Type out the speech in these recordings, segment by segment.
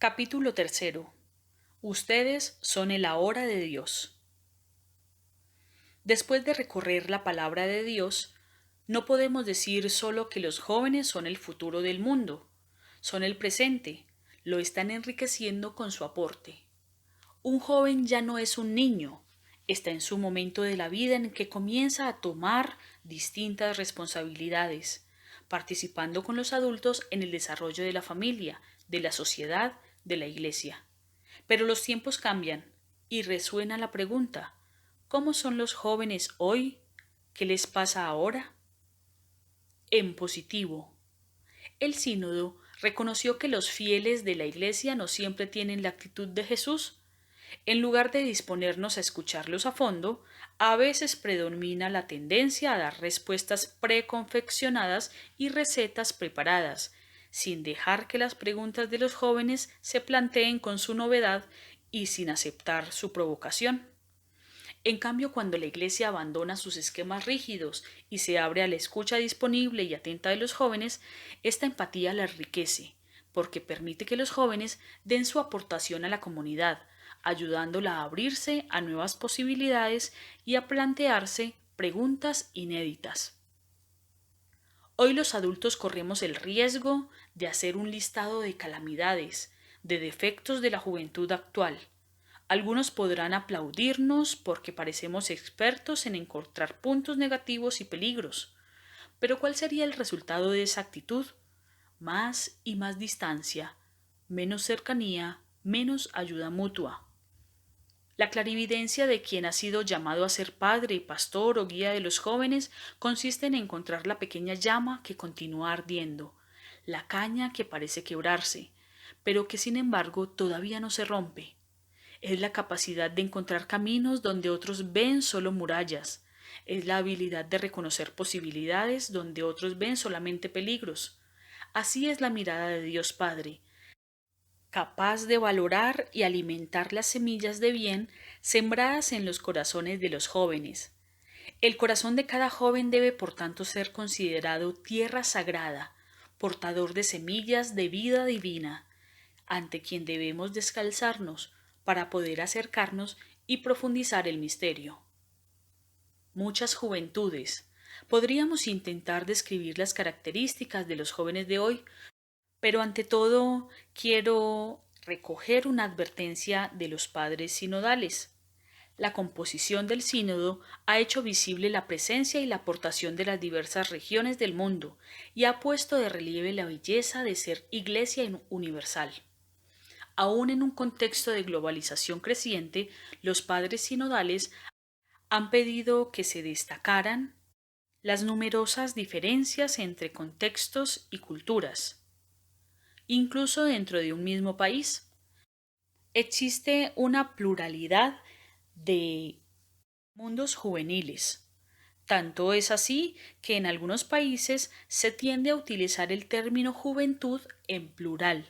Capítulo tercero. Ustedes son el ahora de Dios. Después de recorrer la palabra de Dios, no podemos decir solo que los jóvenes son el futuro del mundo, son el presente, lo están enriqueciendo con su aporte. Un joven ya no es un niño, está en su momento de la vida en que comienza a tomar distintas responsabilidades, participando con los adultos en el desarrollo de la familia, de la sociedad, de la iglesia. Pero los tiempos cambian y resuena la pregunta, ¿cómo son los jóvenes hoy? ¿Qué les pasa ahora? En positivo, el sínodo reconoció que los fieles de la Iglesia no siempre tienen la actitud de Jesús. En lugar de disponernos a escucharlos a fondo, a veces predomina la tendencia a dar respuestas preconfeccionadas y recetas preparadas, sin dejar que las preguntas de los jóvenes se planteen con su novedad y sin aceptar su provocación. En cambio, cuando la Iglesia abandona sus esquemas rígidos y se abre a la escucha disponible y atenta de los jóvenes, esta empatía la enriquece, porque permite que los jóvenes den su aportación a la comunidad, ayudándola a abrirse a nuevas posibilidades y a plantearse preguntas inéditas. Hoy los adultos corremos el riesgo de hacer un listado de calamidades, de defectos de la juventud actual. Algunos podrán aplaudirnos porque parecemos expertos en encontrar puntos negativos y peligros. Pero ¿cuál sería el resultado de esa actitud? Más y más distancia, menos cercanía, menos ayuda mutua. La clarividencia de quien ha sido llamado a ser padre, pastor o guía de los jóvenes consiste en encontrar la pequeña llama que continúa ardiendo, la caña que parece quebrarse, pero que sin embargo todavía no se rompe. Es la capacidad de encontrar caminos donde otros ven solo murallas. Es la habilidad de reconocer posibilidades donde otros ven solamente peligros. Así es la mirada de Dios Padre, capaz de valorar y alimentar las semillas de bien sembradas en los corazones de los jóvenes. El corazón de cada joven debe por tanto ser considerado tierra sagrada, portador de semillas de vida divina, ante quien debemos descalzarnos para poder acercarnos y profundizar el misterio. Muchas juventudes. Podríamos intentar describir las características de los jóvenes de hoy, pero ante todo quiero recoger una advertencia de los padres sinodales. La composición del sínodo ha hecho visible la presencia y la aportación de las diversas regiones del mundo y ha puesto de relieve la belleza de ser Iglesia universal. Aún en un contexto de globalización creciente, los padres sinodales han pedido que se destacaran las numerosas diferencias entre contextos y culturas, incluso dentro de un mismo país. Existe una pluralidad de mundos juveniles. Tanto es así que en algunos países se tiende a utilizar el término juventud en plural.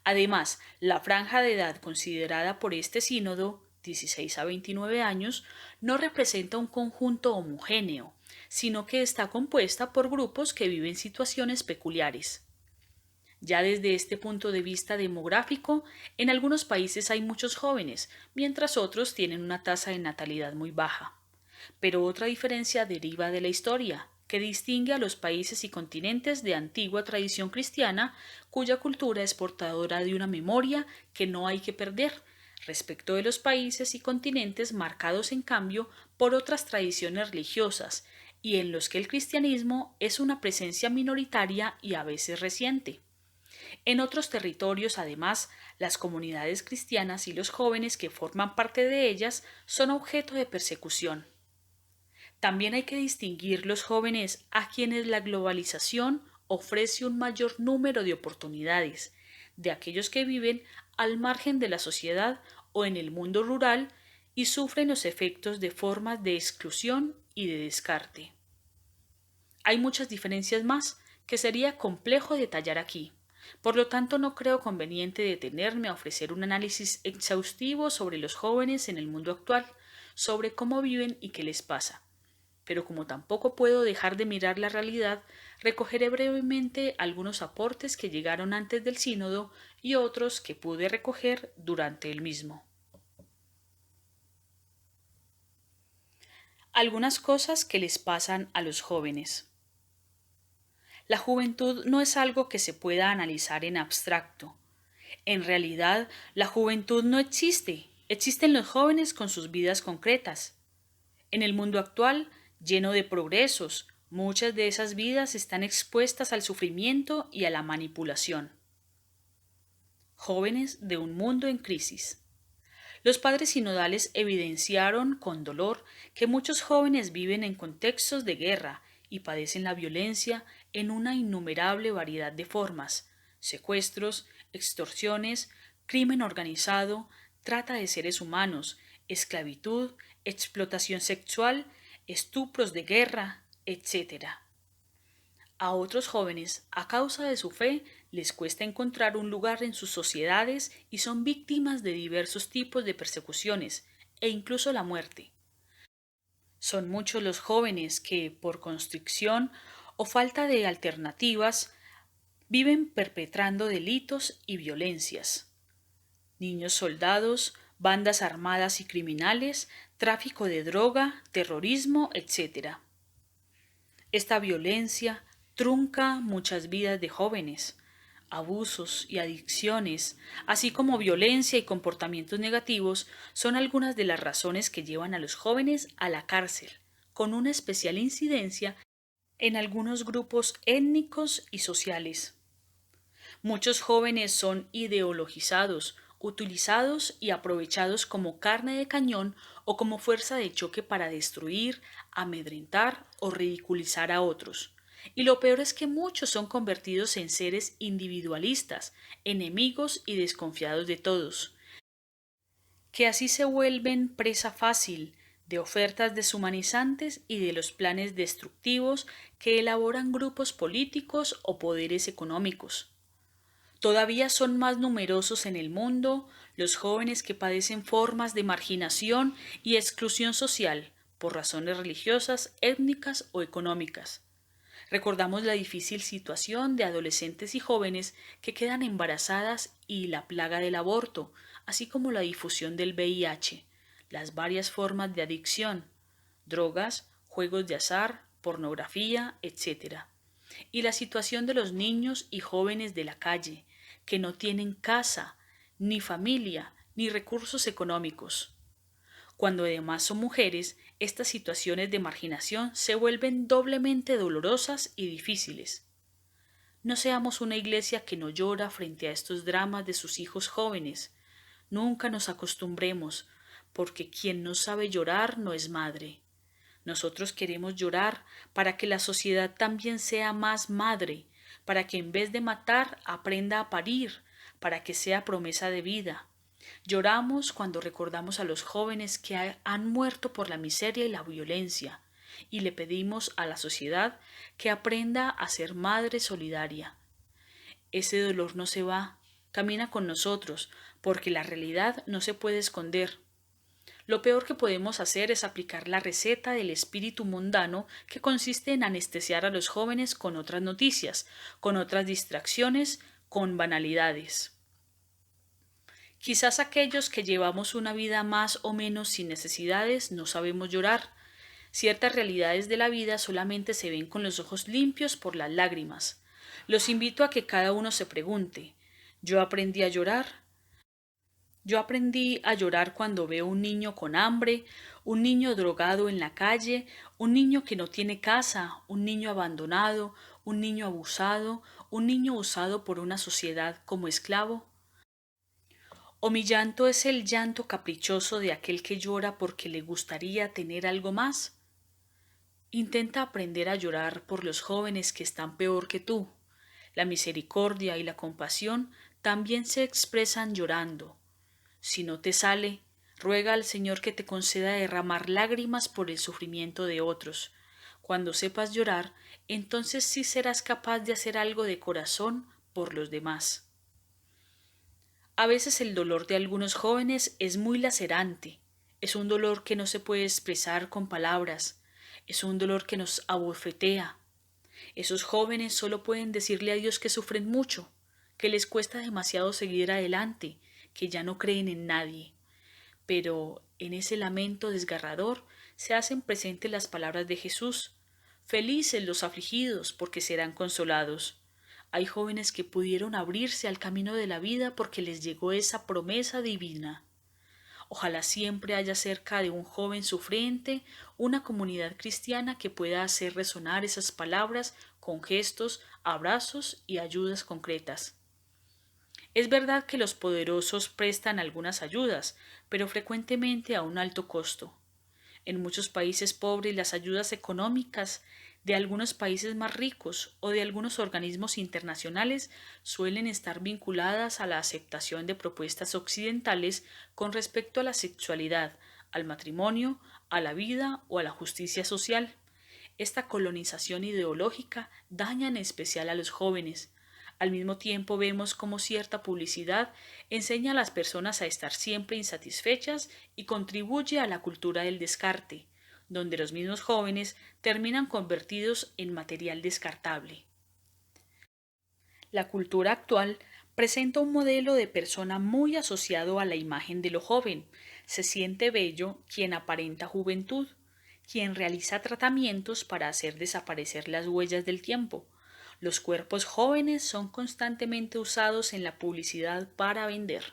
Además, la franja de edad considerada por este sínodo, 16 a 29 años, no representa un conjunto homogéneo, sino que está compuesta por grupos que viven situaciones peculiares. Ya desde este punto de vista demográfico, en algunos países hay muchos jóvenes, mientras otros tienen una tasa de natalidad muy baja. Pero otra diferencia deriva de la historia, que distingue a los países y continentes de antigua tradición cristiana, cuya cultura es portadora de una memoria que no hay que perder, respecto de los países y continentes marcados en cambio por otras tradiciones religiosas, y en los que el cristianismo es una presencia minoritaria y a veces reciente. En otros territorios, además, las comunidades cristianas y los jóvenes que forman parte de ellas son objeto de persecución. También hay que distinguir los jóvenes a quienes la globalización ofrece un mayor número de oportunidades, de aquellos que viven al margen de la sociedad o en el mundo rural y sufren los efectos de formas de exclusión y de descarte. Hay muchas diferencias más que sería complejo detallar aquí. Por lo tanto, no creo conveniente detenerme a ofrecer un análisis exhaustivo sobre los jóvenes en el mundo actual, sobre cómo viven y qué les pasa. pero como tampoco puedo dejar de mirar la realidad, recogeré brevemente algunos aportes que llegaron antes del sínodo y otros que pude recoger durante el mismo. Algunas cosas que les pasan a los jóvenes. La juventud no es algo que se pueda analizar en abstracto. En realidad, la juventud no existe. Existen los jóvenes con sus vidas concretas. En el mundo actual, lleno de progresos, muchas de esas vidas están expuestas al sufrimiento y a la manipulación. Jóvenes de un mundo en crisis. Los padres sinodales evidenciaron con dolor que muchos jóvenes viven en contextos de guerra y padecen la violencia en una innumerable variedad de formas: secuestros, extorsiones, crimen organizado, trata de seres humanos, esclavitud, explotación sexual, estupros de guerra, etc. A otros jóvenes, a causa de su fe, les cuesta encontrar un lugar en sus sociedades y son víctimas de diversos tipos de persecuciones e incluso la muerte. Son muchos los jóvenes que, por constricción o falta de alternativas, viven perpetrando delitos y violencias. Niños soldados, bandas armadas y criminales, tráfico de droga, terrorismo, etc. Esta violencia trunca muchas vidas de jóvenes. Abusos y adicciones, así como violencia y comportamientos negativos, son algunas de las razones que llevan a los jóvenes a la cárcel, con una especial incidencia en algunos grupos étnicos y sociales. Muchos jóvenes son ideologizados, utilizados y aprovechados como carne de cañón o como fuerza de choque para destruir, amedrentar o ridiculizar a otros. Y lo peor es que muchos son convertidos en seres individualistas, enemigos y desconfiados de todos, que así se vuelven presa fácil de ofertas deshumanizantes y de los planes destructivos que elaboran grupos políticos o poderes económicos. Todavía son más numerosos en el mundo los jóvenes que padecen formas de marginación y exclusión social por razones religiosas, étnicas o económicas. Recordamos la difícil situación de adolescentes y jóvenes que quedan embarazadas y la plaga del aborto, así como la difusión del VIH, las varias formas de adicción, drogas, juegos de azar, pornografía, etc. Y la situación de los niños y jóvenes de la calle, que no tienen casa, ni familia, ni recursos económicos. Cuando además son mujeres, estas situaciones de marginación se vuelven doblemente dolorosas y difíciles. No seamos una iglesia que no llora frente a estos dramas de sus hijos jóvenes. Nunca nos acostumbremos, porque quien no sabe llorar no es madre. Nosotros queremos llorar para que la sociedad también sea más madre, para que en vez de matar aprenda a parir, para que sea promesa de vida. Lloramos cuando recordamos a los jóvenes que han muerto por la miseria y la violencia, y le pedimos a la sociedad que aprenda a ser madre solidaria. Ese dolor no se va, camina con nosotros, porque la realidad no se puede esconder. Lo peor que podemos hacer es aplicar la receta del espíritu mundano, que consiste en anestesiar a los jóvenes con otras noticias, con otras distracciones, con banalidades. Quizás aquellos que llevamos una vida más o menos sin necesidades no sabemos llorar. Ciertas realidades de la vida solamente se ven con los ojos limpios por las lágrimas. Los invito a que cada uno se pregunte: ¿yo aprendí a llorar? Yo aprendí a llorar cuando veo un niño con hambre, un niño drogado en la calle, un niño que no tiene casa, un niño abandonado, un niño abusado, un niño usado por una sociedad como esclavo. ¿O mi llanto es el llanto caprichoso de aquel que llora porque le gustaría tener algo más? Intenta aprender a llorar por los jóvenes que están peor que tú. La misericordia y la compasión también se expresan llorando. Si no te sale, ruega al Señor que te conceda derramar lágrimas por el sufrimiento de otros. Cuando sepas llorar, entonces sí serás capaz de hacer algo de corazón por los demás. A veces el dolor de algunos jóvenes es muy lacerante. Es un dolor que no se puede expresar con palabras. Es un dolor que nos abofetea. Esos jóvenes solo pueden decirle a Dios que sufren mucho, que les cuesta demasiado seguir adelante, que ya no creen en nadie. Pero en ese lamento desgarrador se hacen presentes las palabras de Jesús. Felices los afligidos, porque serán consolados. Hay jóvenes que pudieron abrirse al camino de la vida porque les llegó esa promesa divina. Ojalá siempre haya cerca de un joven sufriente una comunidad cristiana que pueda hacer resonar esas palabras con gestos, abrazos y ayudas concretas. Es verdad que los poderosos prestan algunas ayudas, pero frecuentemente a un alto costo. En muchos países pobres las ayudas económicas de algunos países más ricos o de algunos organismos internacionales suelen estar vinculadas a la aceptación de propuestas occidentales con respecto a la sexualidad, al matrimonio, a la vida o a la justicia social. Esta colonización ideológica daña en especial a los jóvenes. Al mismo tiempo vemos cómo cierta publicidad enseña a las personas a estar siempre insatisfechas y contribuye a la cultura del descarte, donde los mismos jóvenes terminan convertidos en material descartable. La cultura actual presenta un modelo de persona muy asociado a la imagen de lo joven. Se siente bello quien aparenta juventud, quien realiza tratamientos para hacer desaparecer las huellas del tiempo. Los cuerpos jóvenes son constantemente usados en la publicidad para vender.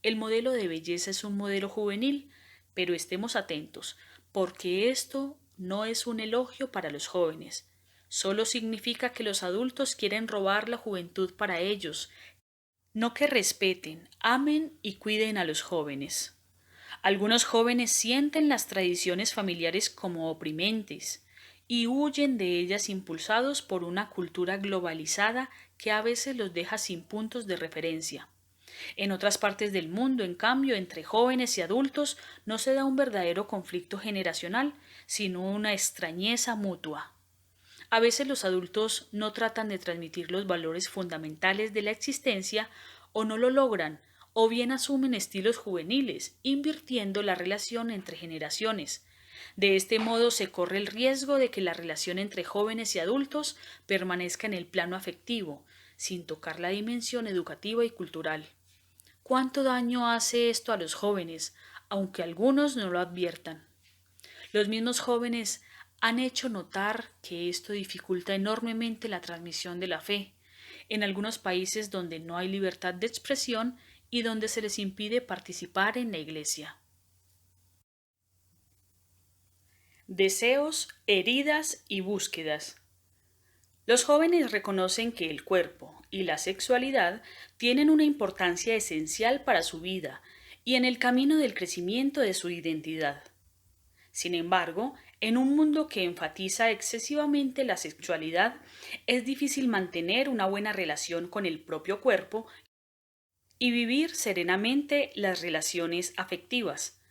El modelo de belleza es un modelo juvenil, pero estemos atentos, porque esto no es un elogio para los jóvenes. Solo significa que los adultos quieren robar la juventud para ellos, no que respeten, amen y cuiden a los jóvenes. Algunos jóvenes sienten las tradiciones familiares como oprimentes y huyen de ellas impulsados por una cultura globalizada que a veces los deja sin puntos de referencia. En otras partes del mundo, en cambio, entre jóvenes y adultos no se da un verdadero conflicto generacional, sino una extrañeza mutua. A veces los adultos no tratan de transmitir los valores fundamentales de la existencia o no lo logran, o bien asumen estilos juveniles, invirtiendo la relación entre generaciones. De este modo se corre el riesgo de que la relación entre jóvenes y adultos permanezca en el plano afectivo, sin tocar la dimensión educativa y cultural. ¿Cuánto daño hace esto a los jóvenes, aunque algunos no lo adviertan? Los mismos jóvenes han hecho notar que esto dificulta enormemente la transmisión de la fe, en algunos países donde no hay libertad de expresión y donde se les impide participar en la Iglesia. Deseos, heridas y búsquedas. Los jóvenes reconocen que el cuerpo y la sexualidad tienen una importancia esencial para su vida y en el camino del crecimiento de su identidad. Sin embargo, en un mundo que enfatiza excesivamente la sexualidad, es difícil mantener una buena relación con el propio cuerpo y vivir serenamente las relaciones afectivas.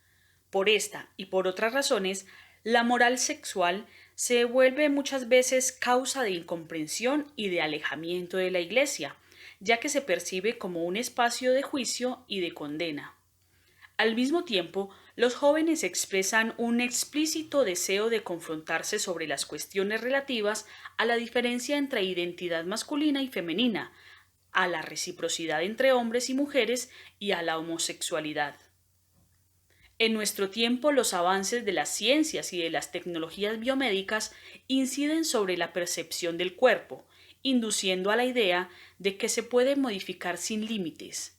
Por esta y por otras razones, la moral sexual se vuelve muchas veces causa de incomprensión y de alejamiento de la Iglesia, ya que se percibe como un espacio de juicio y de condena. Al mismo tiempo, los jóvenes expresan un explícito deseo de confrontarse sobre las cuestiones relativas a la diferencia entre identidad masculina y femenina, a la reciprocidad entre hombres y mujeres y a la homosexualidad. En nuestro tiempo, los avances de las ciencias y de las tecnologías biomédicas inciden sobre la percepción del cuerpo, induciendo a la idea de que se puede modificar sin límites.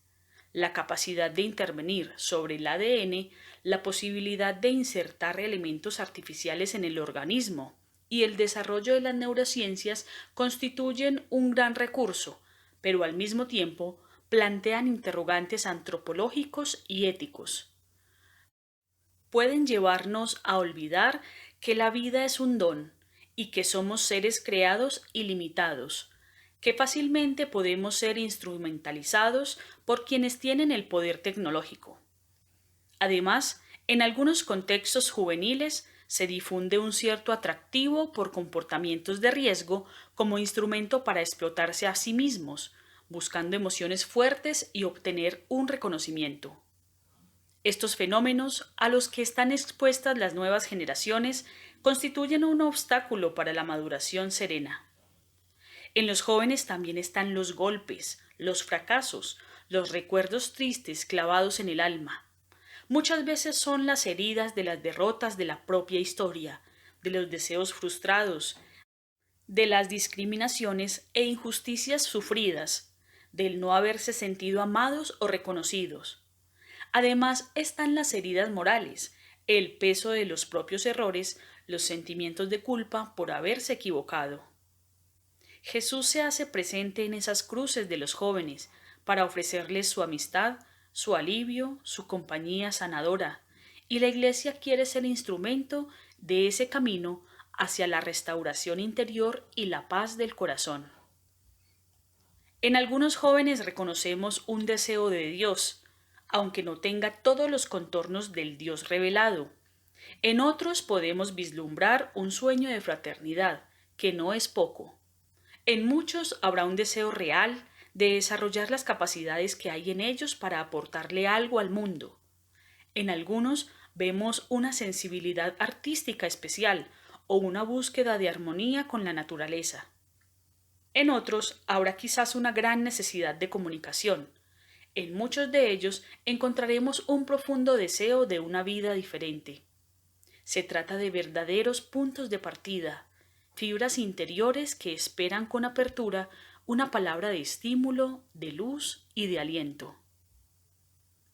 La capacidad de intervenir sobre el ADN, la posibilidad de insertar elementos artificiales en el organismo y el desarrollo de las neurociencias constituyen un gran recurso, pero al mismo tiempo plantean interrogantes antropológicos y éticos. Pueden llevarnos a olvidar que la vida es un don y que somos seres creados y limitados, que fácilmente podemos ser instrumentalizados por quienes tienen el poder tecnológico. Además, en algunos contextos juveniles se difunde un cierto atractivo por comportamientos de riesgo como instrumento para explotarse a sí mismos, buscando emociones fuertes y obtener un reconocimiento. Estos fenómenos, a los que están expuestas las nuevas generaciones, constituyen un obstáculo para la maduración serena. En los jóvenes también están los golpes, los fracasos, los recuerdos tristes clavados en el alma. Muchas veces son las heridas de las derrotas de la propia historia, de los deseos frustrados, de las discriminaciones e injusticias sufridas, del no haberse sentido amados o reconocidos. Además están las heridas morales, el peso de los propios errores, los sentimientos de culpa por haberse equivocado. Jesús se hace presente en esas cruces de los jóvenes para ofrecerles su amistad, su alivio, su compañía sanadora, y la Iglesia quiere ser instrumento de ese camino hacia la restauración interior y la paz del corazón. En algunos jóvenes reconocemos un deseo de Dios, aunque no tenga todos los contornos del Dios revelado. En otros podemos vislumbrar un sueño de fraternidad, que no es poco. En muchos habrá un deseo real de desarrollar las capacidades que hay en ellos para aportarle algo al mundo. En algunos vemos una sensibilidad artística especial o una búsqueda de armonía con la naturaleza. En otros habrá quizás una gran necesidad de comunicación. En muchos de ellos encontraremos un profundo deseo de una vida diferente. Se trata de verdaderos puntos de partida, fibras interiores que esperan con apertura una palabra de estímulo, de luz y de aliento.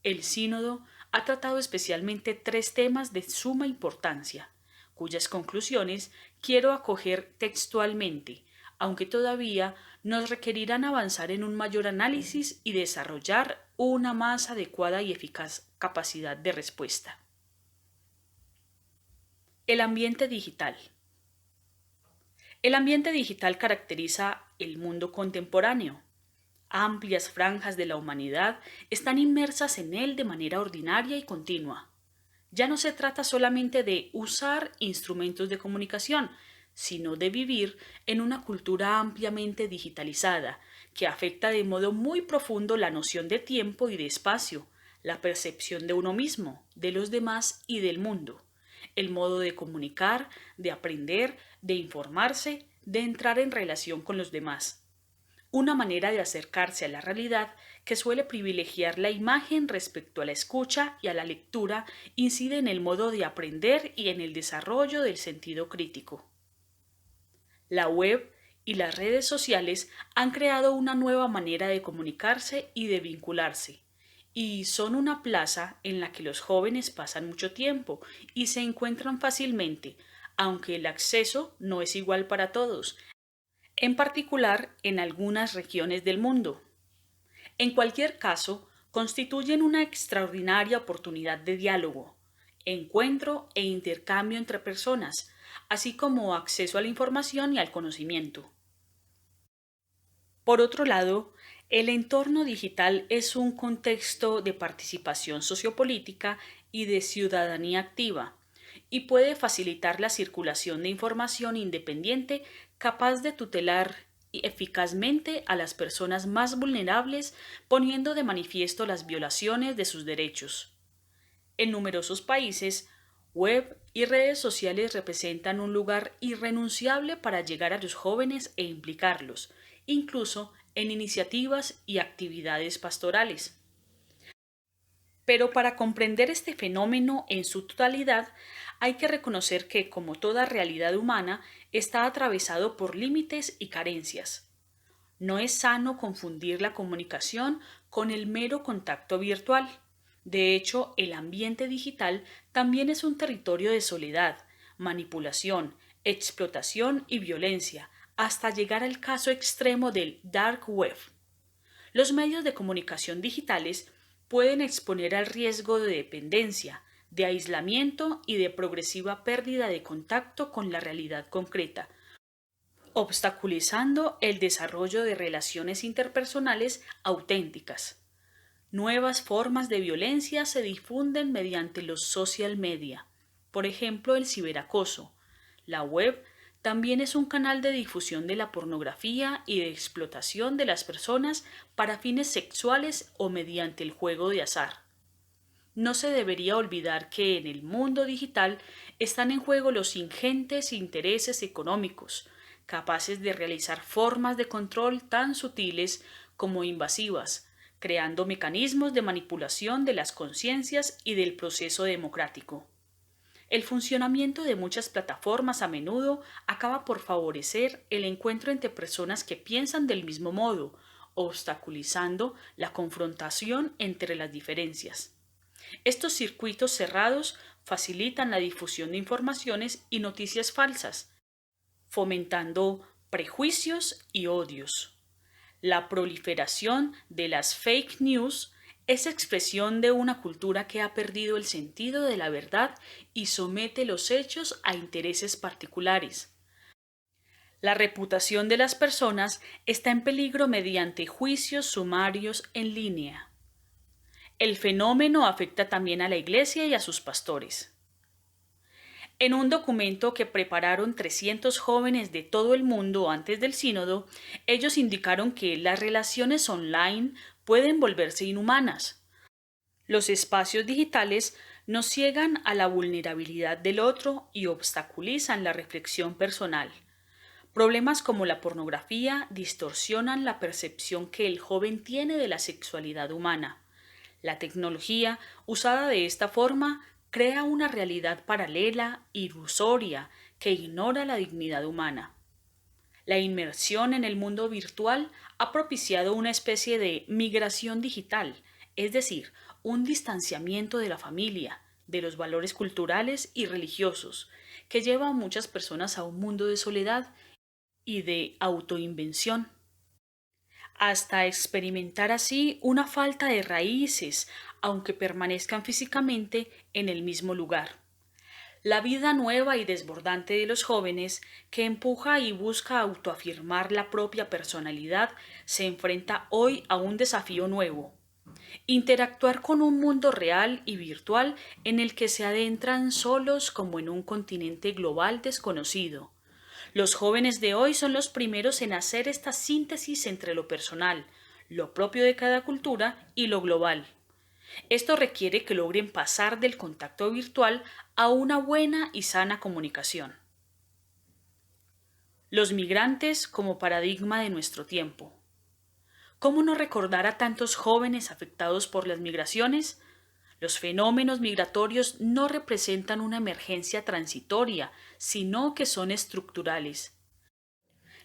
El sínodo ha tratado especialmente 3 temas de suma importancia, cuyas conclusiones quiero acoger textualmente, aunque todavía nos requerirán avanzar en un mayor análisis y desarrollar una más adecuada y eficaz capacidad de respuesta. El ambiente digital. El ambiente digital caracteriza el mundo contemporáneo. Amplias franjas de la humanidad están inmersas en él de manera ordinaria y continua. Ya no se trata solamente de usar instrumentos de comunicación, sino de vivir en una cultura ampliamente digitalizada, que afecta de modo muy profundo la noción de tiempo y de espacio, la percepción de uno mismo, de los demás y del mundo, el modo de comunicar, de aprender, de informarse, de entrar en relación con los demás. Una manera de acercarse a la realidad que suele privilegiar la imagen respecto a la escucha y a la lectura incide en el modo de aprender y en el desarrollo del sentido crítico. La web y las redes sociales han creado una nueva manera de comunicarse y de vincularse, y son una plaza en la que los jóvenes pasan mucho tiempo y se encuentran fácilmente, aunque el acceso no es igual para todos, en particular en algunas regiones del mundo. En cualquier caso, constituyen una extraordinaria oportunidad de diálogo, encuentro e intercambio entre personas, así como acceso a la información y al conocimiento. Por otro lado, el entorno digital es un contexto de participación sociopolítica y de ciudadanía activa, y puede facilitar la circulación de información independiente capaz de tutelar eficazmente a las personas más vulnerables, poniendo de manifiesto las violaciones de sus derechos. En numerosos países, web y redes sociales representan un lugar irrenunciable para llegar a los jóvenes e implicarlos, incluso en iniciativas y actividades pastorales. Pero para comprender este fenómeno en su totalidad, hay que reconocer que, como toda realidad humana, está atravesado por límites y carencias. No es sano confundir la comunicación con el mero contacto virtual. De hecho, el ambiente digital también es un territorio de soledad, manipulación, explotación y violencia, hasta llegar al caso extremo del dark web. Los medios de comunicación digitales pueden exponer al riesgo de dependencia, de aislamiento y de progresiva pérdida de contacto con la realidad concreta, obstaculizando el desarrollo de relaciones interpersonales auténticas. Nuevas formas de violencia se difunden mediante los social media, por ejemplo el ciberacoso. La web también es un canal de difusión de la pornografía y de explotación de las personas para fines sexuales o mediante el juego de azar. no se debería olvidar que en el mundo digital están en juego los ingentes intereses económicos, capaces de realizar formas de control tan sutiles como invasivas, creando mecanismos de manipulación de las conciencias y del proceso democrático. El funcionamiento de muchas plataformas a menudo acaba por favorecer el encuentro entre personas que piensan del mismo modo, obstaculizando la confrontación entre las diferencias. Estos circuitos cerrados facilitan la difusión de informaciones y noticias falsas, fomentando prejuicios y odios. La proliferación de las fake news es expresión de una cultura que ha perdido el sentido de la verdad y somete los hechos a intereses particulares. La reputación de las personas está en peligro mediante juicios sumarios en línea. El fenómeno afecta también a la Iglesia y a sus pastores. En un documento que prepararon 300 jóvenes de todo el mundo antes del sínodo, ellos indicaron que las relaciones online pueden volverse inhumanas. Los espacios digitales nos ciegan a la vulnerabilidad del otro y obstaculizan la reflexión personal. Problemas como la pornografía distorsionan la percepción que el joven tiene de la sexualidad humana. La tecnología, usada de esta forma, crea una realidad paralela, ilusoria, que ignora la dignidad humana. La inmersión en el mundo virtual ha propiciado una especie de migración digital, es decir, un distanciamiento de la familia, de los valores culturales y religiosos, que lleva a muchas personas a un mundo de soledad y de autoinvención, hasta experimentar así una falta de raíces, aunque permanezcan físicamente en el mismo lugar. La vida nueva y desbordante de los jóvenes, que empuja y busca autoafirmar la propia personalidad, se enfrenta hoy a un desafío nuevo: interactuar con un mundo real y virtual en el que se adentran solos como en un continente global desconocido. Los jóvenes de hoy son los primeros en hacer esta síntesis entre lo personal, lo propio de cada cultura y lo global. Esto requiere que logren pasar del contacto virtual a una buena y sana comunicación. Los migrantes como paradigma de nuestro tiempo. ¿Cómo no recordar a tantos jóvenes afectados por las migraciones? Los fenómenos migratorios no representan una emergencia transitoria, sino que son estructurales.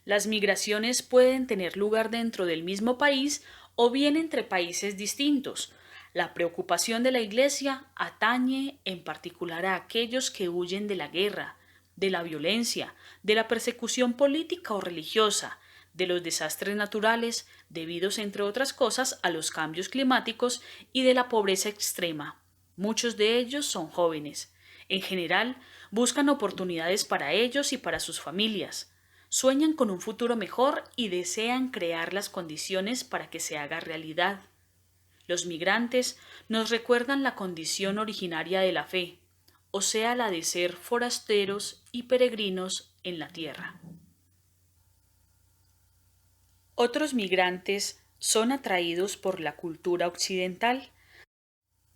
Las migraciones pueden tener lugar dentro del mismo país o bien entre países distintos. La preocupación de la Iglesia atañe en particular a aquellos que huyen de la guerra, de la violencia, de la persecución política o religiosa, de los desastres naturales, debidos, entre otras cosas, a los cambios climáticos y de la pobreza extrema. Muchos de ellos son jóvenes. En general, buscan oportunidades para ellos y para sus familias. Sueñan con un futuro mejor y desean crear las condiciones para que se haga realidad. Los migrantes nos recuerdan la condición originaria de la fe, o sea, la de ser forasteros y peregrinos en la tierra. Otros migrantes son atraídos por la cultura occidental,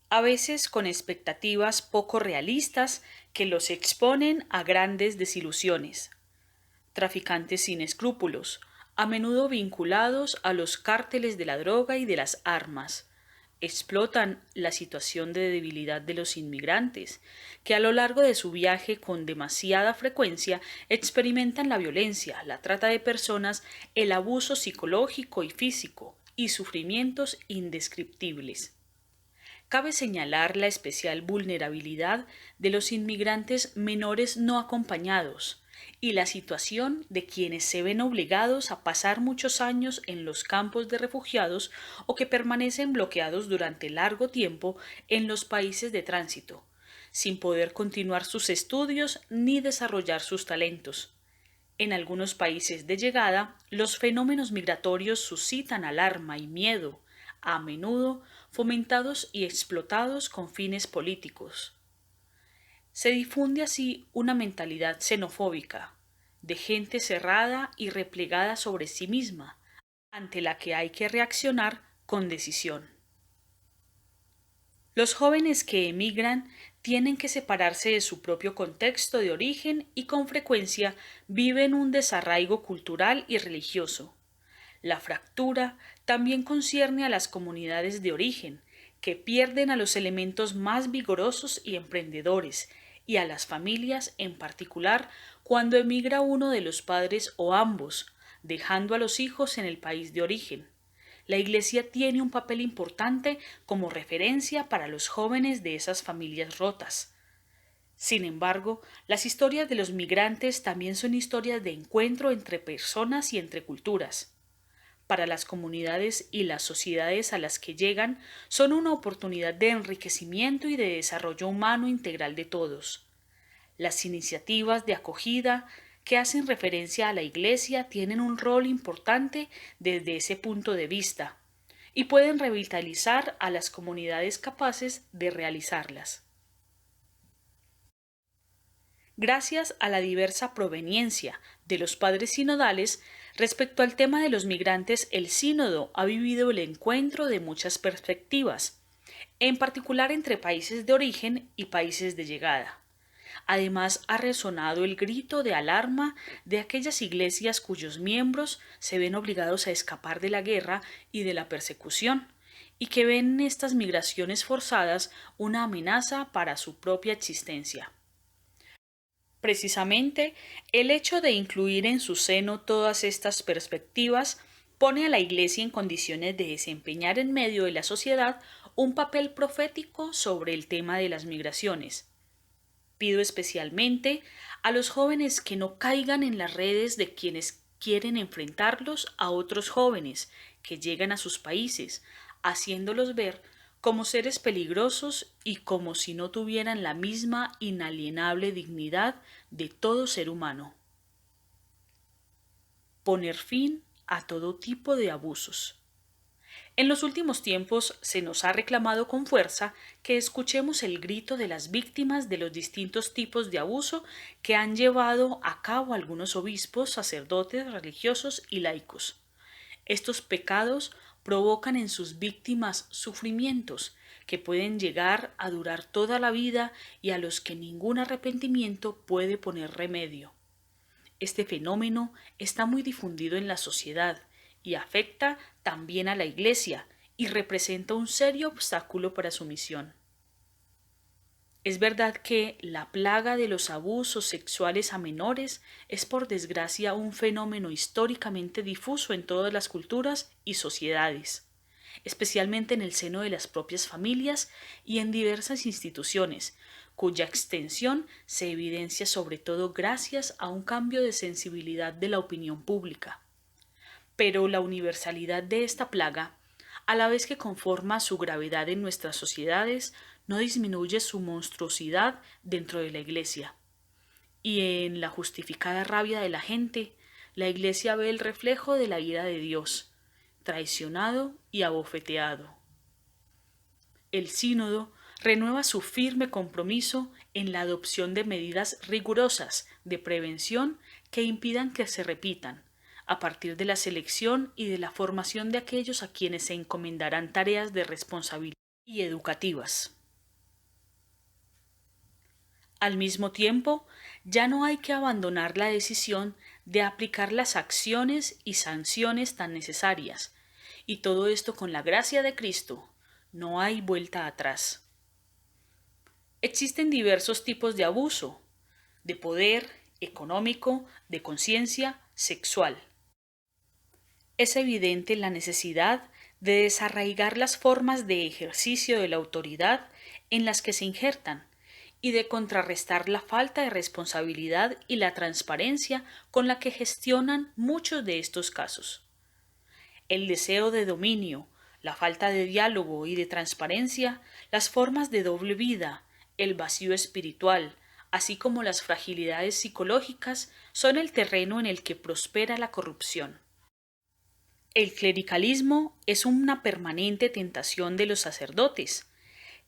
a veces con expectativas poco realistas que los exponen a grandes desilusiones. Traficantes sin escrúpulos, a menudo vinculados a los cárteles de la droga y de las armas, explotan la situación de debilidad de los inmigrantes, que a lo largo de su viaje con demasiada frecuencia experimentan la violencia, la trata de personas, el abuso psicológico y físico, y sufrimientos indescriptibles. Cabe señalar la especial vulnerabilidad de los inmigrantes menores no acompañados y la situación de quienes se ven obligados a pasar muchos años en los campos de refugiados o que permanecen bloqueados durante largo tiempo en los países de tránsito, sin poder continuar sus estudios ni desarrollar sus talentos. En algunos países de llegada, los fenómenos migratorios suscitan alarma y miedo, a menudo fomentados y explotados con fines políticos. Se difunde así una mentalidad xenofóbica, de gente cerrada y replegada sobre sí misma, ante la que hay que reaccionar con decisión. Los jóvenes que emigran tienen que separarse de su propio contexto de origen y con frecuencia viven un desarraigo cultural y religioso. La fractura también concierne a las comunidades de origen, que pierden a los elementos más vigorosos y emprendedores, y a las familias en particular cuando emigra uno de los padres o ambos, dejando a los hijos en el país de origen. La Iglesia tiene un papel importante como referencia para los jóvenes de esas familias rotas. Sin embargo, las historias de los migrantes también son historias de encuentro entre personas y entre culturas. Para las comunidades y las sociedades a las que llegan, son una oportunidad de enriquecimiento y de desarrollo humano integral de todos. Las iniciativas de acogida que hacen referencia a la Iglesia tienen un rol importante desde ese punto de vista y pueden revitalizar a las comunidades capaces de realizarlas. Gracias a la diversa proveniencia de los padres sinodales, respecto al tema de los migrantes, el sínodo ha vivido el encuentro de muchas perspectivas, en particular entre países de origen y países de llegada. Además, ha resonado el grito de alarma de aquellas iglesias cuyos miembros se ven obligados a escapar de la guerra y de la persecución, y que ven en estas migraciones forzadas una amenaza para su propia existencia. Precisamente, el hecho de incluir en su seno todas estas perspectivas pone a la Iglesia en condiciones de desempeñar en medio de la sociedad un papel profético sobre el tema de las migraciones. Pido especialmente a los jóvenes que no caigan en las redes de quienes quieren enfrentarlos a otros jóvenes que llegan a sus países, haciéndolos ver como seres peligrosos y como si no tuvieran la misma inalienable dignidad de todo ser humano. Poner fin a todo tipo de abusos. En los últimos tiempos se nos ha reclamado con fuerza que escuchemos el grito de las víctimas de los distintos tipos de abuso que han llevado a cabo algunos obispos, sacerdotes, religiosos y laicos. Estos pecados provocan en sus víctimas sufrimientos que pueden llegar a durar toda la vida y a los que ningún arrepentimiento puede poner remedio. Este fenómeno está muy difundido en la sociedad y afecta también a la Iglesia y representa un serio obstáculo para su misión. Es verdad que la plaga de los abusos sexuales a menores es por desgracia un fenómeno históricamente difuso en todas las culturas y sociedades, especialmente en el seno de las propias familias y en diversas instituciones, cuya extensión se evidencia sobre todo gracias a un cambio de sensibilidad de la opinión pública. Pero la universalidad de esta plaga, a la vez que conforma su gravedad en nuestras sociedades, no disminuye su monstruosidad dentro de la Iglesia. Y en la justificada rabia de la gente, la Iglesia ve el reflejo de la ira de Dios, traicionado y abofeteado. El sínodo renueva su firme compromiso en la adopción de medidas rigurosas de prevención que impidan que se repitan, a partir de la selección y de la formación de aquellos a quienes se encomendarán tareas de responsabilidad y educativas. Al mismo tiempo, ya no hay que abandonar la decisión de aplicar las acciones y sanciones tan necesarias, y todo esto con la gracia de Cristo. No hay vuelta atrás. Existen diversos tipos de abuso, de poder, económico, de conciencia, sexual. Es evidente la necesidad de desarraigar las formas de ejercicio de la autoridad en las que se injertan y de contrarrestar la falta de responsabilidad y la transparencia con la que gestionan muchos de estos casos. El deseo de dominio, la falta de diálogo y de transparencia, las formas de doble vida, el vacío espiritual, así como las fragilidades psicológicas, son el terreno en el que prospera la corrupción. El clericalismo es una permanente tentación de los sacerdotes,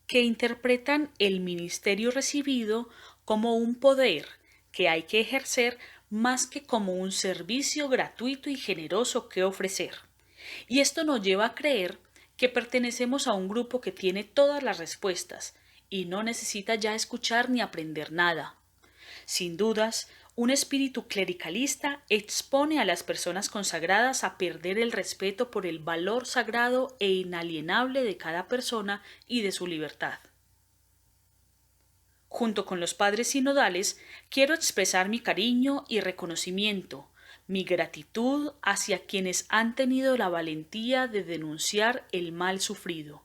que interpretan el ministerio recibido como un poder que hay que ejercer más que como un servicio gratuito y generoso que ofrecer. Y esto nos lleva a creer que pertenecemos a un grupo que tiene todas las respuestas y no necesita ya escuchar ni aprender nada. Sin dudas, un espíritu clericalista expone a las personas consagradas a perder el respeto por el valor sagrado e inalienable de cada persona y de su libertad. Junto con los padres sinodales, quiero expresar mi cariño y reconocimiento, mi gratitud hacia quienes han tenido la valentía de denunciar el mal sufrido.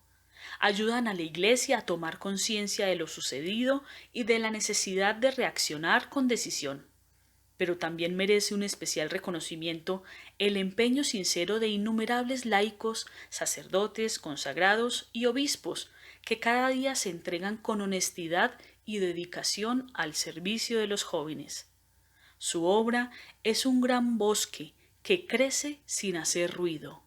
Ayudan a la Iglesia a tomar conciencia de lo sucedido y de la necesidad de reaccionar con decisión. Pero también merece un especial reconocimiento el empeño sincero de innumerables laicos, sacerdotes, consagrados y obispos que cada día se entregan con honestidad y dedicación al servicio de los jóvenes. Su obra es un gran bosque que crece sin hacer ruido.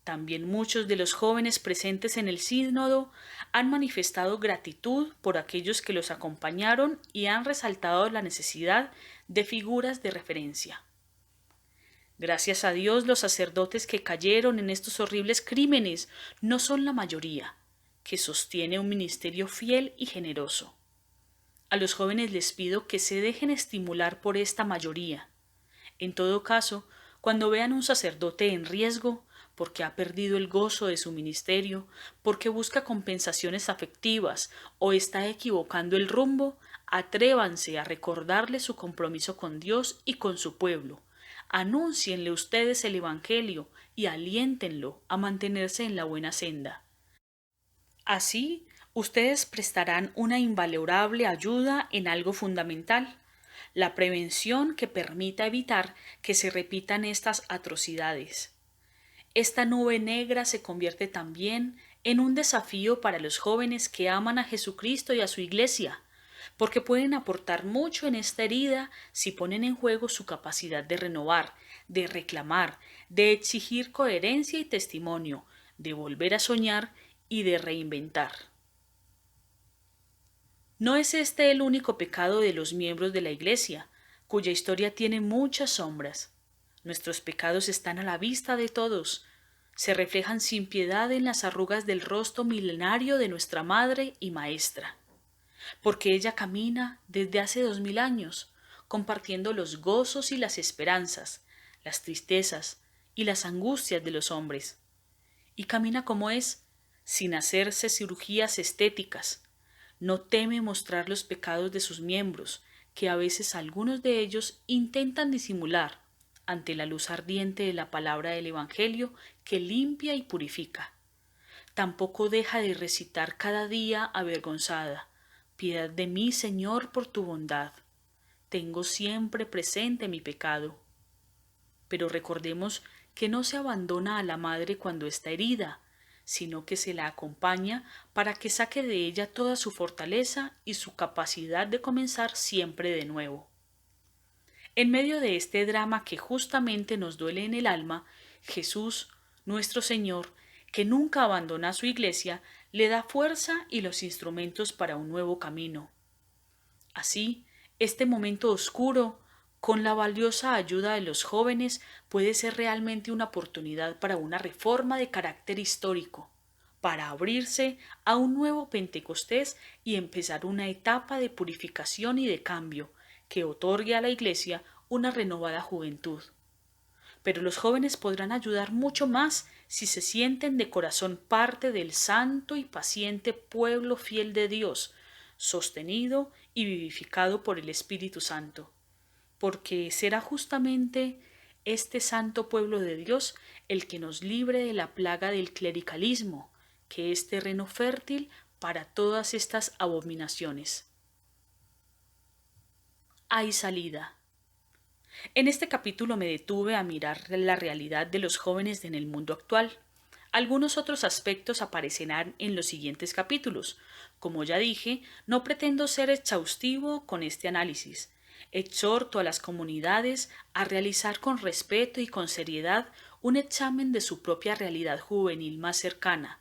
También muchos de los jóvenes presentes en el sínodo han manifestado gratitud por aquellos que los acompañaron y han resaltado la necesidad de figuras de referencia. Gracias a Dios, los sacerdotes que cayeron en estos horribles crímenes no son la mayoría, que sostiene un ministerio fiel y generoso. A los jóvenes les pido que se dejen estimular por esta mayoría. En todo caso, cuando vean un sacerdote en riesgo, porque ha perdido el gozo de su ministerio, porque busca compensaciones afectivas o está equivocando el rumbo, atrévanse a recordarle su compromiso con Dios y con su pueblo. Anúncienle ustedes el Evangelio y aliéntenlo a mantenerse en la buena senda. Así, ustedes prestarán una invalorable ayuda en algo fundamental, la prevención que permita evitar que se repitan estas atrocidades. Esta nube negra se convierte también en un desafío para los jóvenes que aman a Jesucristo y a su Iglesia, porque pueden aportar mucho en esta herida si ponen en juego su capacidad de renovar, de reclamar, de exigir coherencia y testimonio, de volver a soñar y de reinventar. No es este el único pecado de los miembros de la Iglesia, cuya historia tiene muchas sombras. Nuestros pecados están a la vista de todos. Se reflejan sin piedad en las arrugas del rostro milenario de nuestra Madre y Maestra, porque ella camina desde hace 2000 años, compartiendo los gozos y las esperanzas, las tristezas y las angustias de los hombres. Y camina como es, sin hacerse cirugías estéticas. No teme mostrar los pecados de sus miembros, que a veces algunos de ellos intentan disimular ante la luz ardiente de la palabra del Evangelio que limpia y purifica. Tampoco deja de recitar cada día avergonzada: piedad de mí, Señor, por tu bondad. Tengo siempre presente mi pecado. Pero recordemos que no se abandona a la madre cuando está herida, sino que se la acompaña para que saque de ella toda su fortaleza y su capacidad de comenzar siempre de nuevo. En medio de este drama que justamente nos duele en el alma, Jesús, nuestro Señor, que nunca abandona a su Iglesia, le da fuerza y los instrumentos para un nuevo camino. Así, este momento oscuro, con la valiosa ayuda de los jóvenes, puede ser realmente una oportunidad para una reforma de carácter histórico, para abrirse a un nuevo Pentecostés y empezar una etapa de purificación y de cambio que otorgue a la Iglesia una renovada juventud. Pero los jóvenes podrán ayudar mucho más si se sienten de corazón parte del santo y paciente pueblo fiel de Dios, sostenido y vivificado por el Espíritu Santo, porque será justamente este santo pueblo de Dios el que nos libre de la plaga del clericalismo, que es terreno fértil para todas estas abominaciones. Hay salida. En este capítulo me detuve a mirar la realidad de los jóvenes en el mundo actual. Algunos otros aspectos aparecerán en los siguientes capítulos. Como ya dije, no pretendo ser exhaustivo con este análisis. Exhorto a las comunidades a realizar con respeto y con seriedad un examen de su propia realidad juvenil más cercana,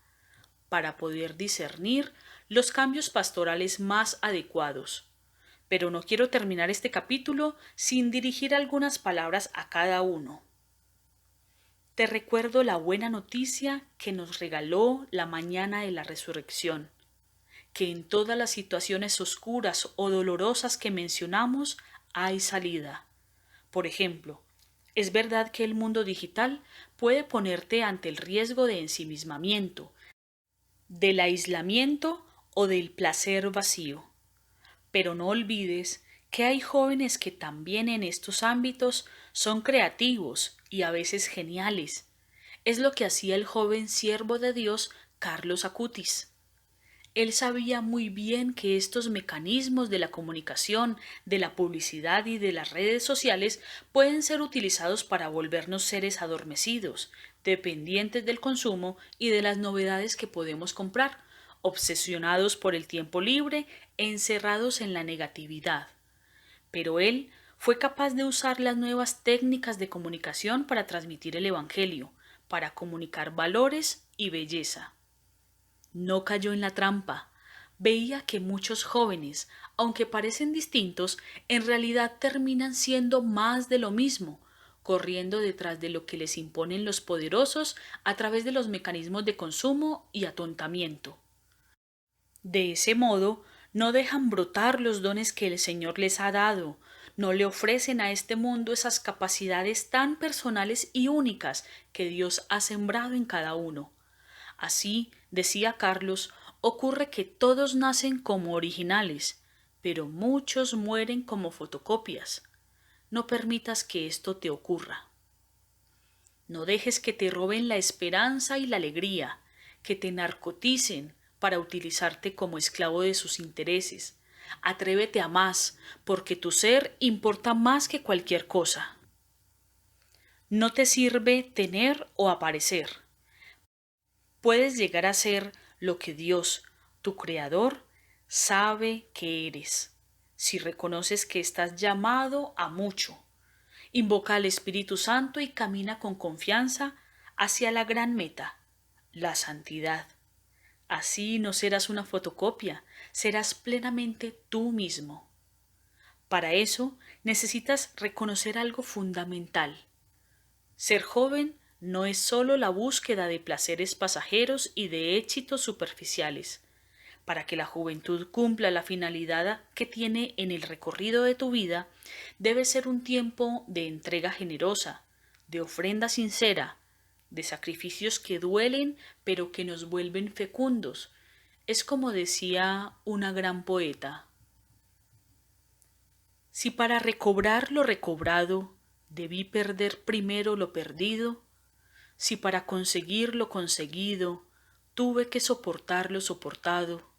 para poder discernir los cambios pastorales más adecuados. Pero no quiero terminar este capítulo sin dirigir algunas palabras a cada uno. Te recuerdo la buena noticia que nos regaló la mañana de la resurrección, que en todas las situaciones oscuras o dolorosas que mencionamos hay salida. Por ejemplo, es verdad que el mundo digital puede ponerte ante el riesgo de ensimismamiento, del aislamiento o del placer vacío. Pero no olvides que hay jóvenes que también en estos ámbitos son creativos y a veces geniales. Es lo que hacía el joven siervo de Dios Carlos Acutis. Él sabía muy bien que estos mecanismos de la comunicación, de la publicidad y de las redes sociales pueden ser utilizados para volvernos seres adormecidos, dependientes del consumo y de las novedades que podemos comprar, obsesionados por el tiempo libre, encerrados en la negatividad. Pero él fue capaz de usar las nuevas técnicas de comunicación para transmitir el Evangelio, para comunicar valores y belleza. No cayó en la trampa. Veía que muchos jóvenes, aunque parecen distintos, en realidad terminan siendo más de lo mismo, corriendo detrás de lo que les imponen los poderosos a través de los mecanismos de consumo y atontamiento. De ese modo, no dejan brotar los dones que el Señor les ha dado, no le ofrecen a este mundo esas capacidades tan personales y únicas que Dios ha sembrado en cada uno. Así, decía Carlos, ocurre que todos nacen como originales, pero muchos mueren como fotocopias. No permitas que esto te ocurra. No dejes que te roben la esperanza y la alegría, que te narcoticen para utilizarte como esclavo de sus intereses. Atrévete a más, porque tu ser importa más que cualquier cosa. No te sirve tener o aparecer. Puedes llegar a ser lo que Dios, tu Creador, sabe que eres, si reconoces que estás llamado a mucho. Invoca al Espíritu Santo y camina con confianza hacia la gran meta, la santidad. Así no serás una fotocopia, serás plenamente tú mismo. Para eso necesitas reconocer algo fundamental. Ser joven no es sólo la búsqueda de placeres pasajeros y de éxitos superficiales. Para que la juventud cumpla la finalidad que tiene en el recorrido de tu vida, debe ser un tiempo de entrega generosa, de ofrenda sincera, de sacrificios que duelen pero que nos vuelven fecundos. Es como decía una gran poeta: si para recobrar lo recobrado debí perder primero lo perdido, si para conseguir lo conseguido tuve que soportar lo soportado,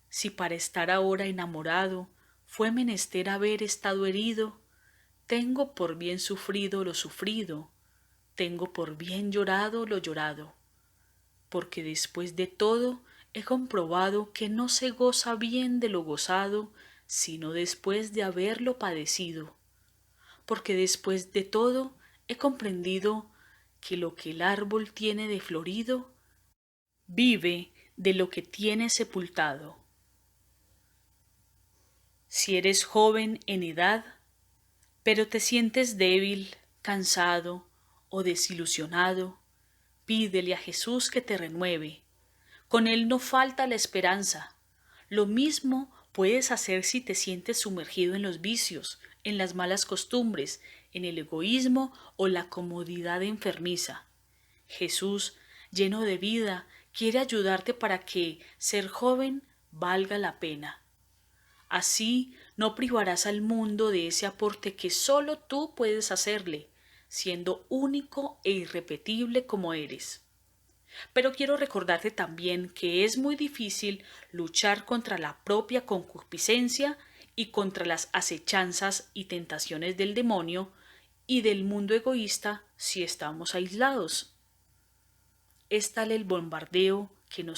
si para estar ahora enamorado fue menester haber estado herido, tengo por bien sufrido lo sufrido, tengo por bien llorado lo llorado, porque después de todo he comprobado que no se goza bien de lo gozado, sino después de haberlo padecido, porque después de todo he comprendido que lo que el árbol tiene de florido, vive de lo que tiene sepultado. Si eres joven en edad, pero te sientes débil, cansado o desilusionado, pídele a Jesús que te renueve. Con Él no falta la esperanza. Lo mismo puedes hacer si te sientes sumergido en los vicios, en las malas costumbres, en el egoísmo o la comodidad enfermiza. Jesús, lleno de vida, quiere ayudarte para que ser joven valga la pena. Así no privarás al mundo de ese aporte que solo tú puedes hacerle, siendo único e irrepetible como eres. Pero quiero recordarte también que es muy difícil luchar contra la propia concupiscencia y contra las acechanzas y tentaciones del demonio y del mundo egoísta si estamos aislados. Es tal el bombardeo que nos